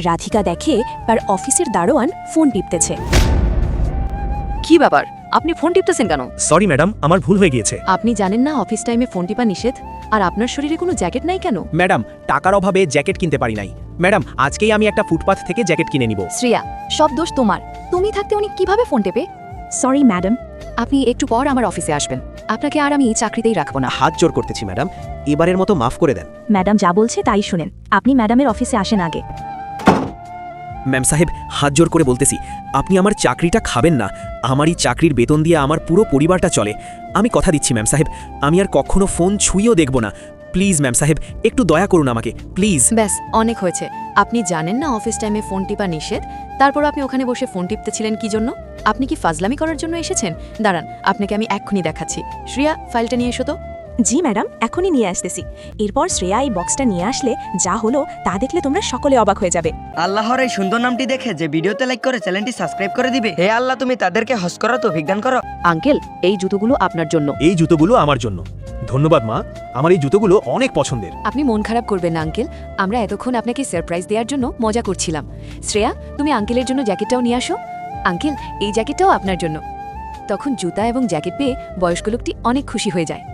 রাধিকা দেখে তার অফিসের দারোয়ান ফোন টিপতেছে। কি ব্যাপার, আপনি ফোন টিপতেছেন কেন? সরি ম্যাডাম, আমার ভুল হয়ে গিয়েছে। আপনি জানেন না অফিস টাইমে ফোন টিপা নিষেধ? আর আপনার শরীরে কোনো জ্যাকেট নাই কেন? ম্যাডাম, টাকার অভাবে জ্যাকেট কিনতে পারি নাই। ম্যাডাম, আজকেই আমি একটা ফুটপাথ থেকে জ্যাকেট কিনে নিব। শ্রেয়া, সব দোষ তোমার। তুমি থাকতে উনি কিভাবে ফোন টেপে? Sorry madam. আপনি একটু পর আমার অফিসে আসবেন। আপনাকে আর আমি এই চাকরিতেই রাখবো না। হাত জোর করতেছি ম্যাডাম, এবারের মতো মাফ করে দেন। ম্যাডাম যা বলছে তাই শুনেন, আপনি ম্যাডামের অফিসে আসেন আগে। ম্যাম সাহেব, হাত জোর করে বলতেছি, আপনি আমার চাকরিটা খাবেন না। আমার এই চাকরির বেতন দিয়ে আমার পুরো পরিবারটা চলে। আমি কথা দিচ্ছি ম্যাম সাহেব, আমি আর কখনো ফোন ছুঁয়েও দেখব না। প্লিজ ম্যাম সাহেব, একটু দয়া করুন আমাকে, প্লিজ। ব্যাস, অনেক হয়েছে। আপনি জানেন না অফিস টাইমে ফোন টিপা নিষেধ, তারপর আপনি ওখানে বসে ফোন টিপতেছিলেন কি জন্য? আপনি কি ফাজলামি করার জন্য এসেছেন? দাঁড়ান, আপনাকে আমি এক্ষুনি দেখাচ্ছি। শ্রেয়া, ফাইলটা নিয়ে এসো তো। জি ম্যাডাম, এখনই নিয়ে আসতেছি। এরপর শ্রেয়া এই বক্সটা নিয়ে আসলে যা হলো তা দেখলে তোমরা সকলে অবাক হয়ে যাবে। আল্লাহর এই সুন্দর নামটি দেখে যে ভিডিওতে লাইক করে চ্যানেলটি সাবস্ক্রাইব করে দিবে। হে আল্লাহ, তুমি তাদেরকে হজ করা তৌফিক দান করো। আঙ্কেল, এই জুতোগুলো আপনার জন্য। এই জুতোগুলো আমার জন্য। ধন্যবাদ মা, আমার এই জুতোগুলো অনেক পছন্দের। আপনি মন খারাপ করবেন না আঙ্কেল, আমরা এতক্ষণ আপনাকে সারপ্রাইজ দেওয়ার জন্য মজা করছিলাম। শ্রেয়া, তুমি আঙ্কেলের জন্য জ্যাকেটটাও নিয়ে আসো। আঙ্কেল, এই জ্যাকেটটাও আপনার জন্য। তখন জুতা এবং জ্যাকেট পেয়ে বয়স্ক লোকটি অনেক খুশি হয়ে যায়।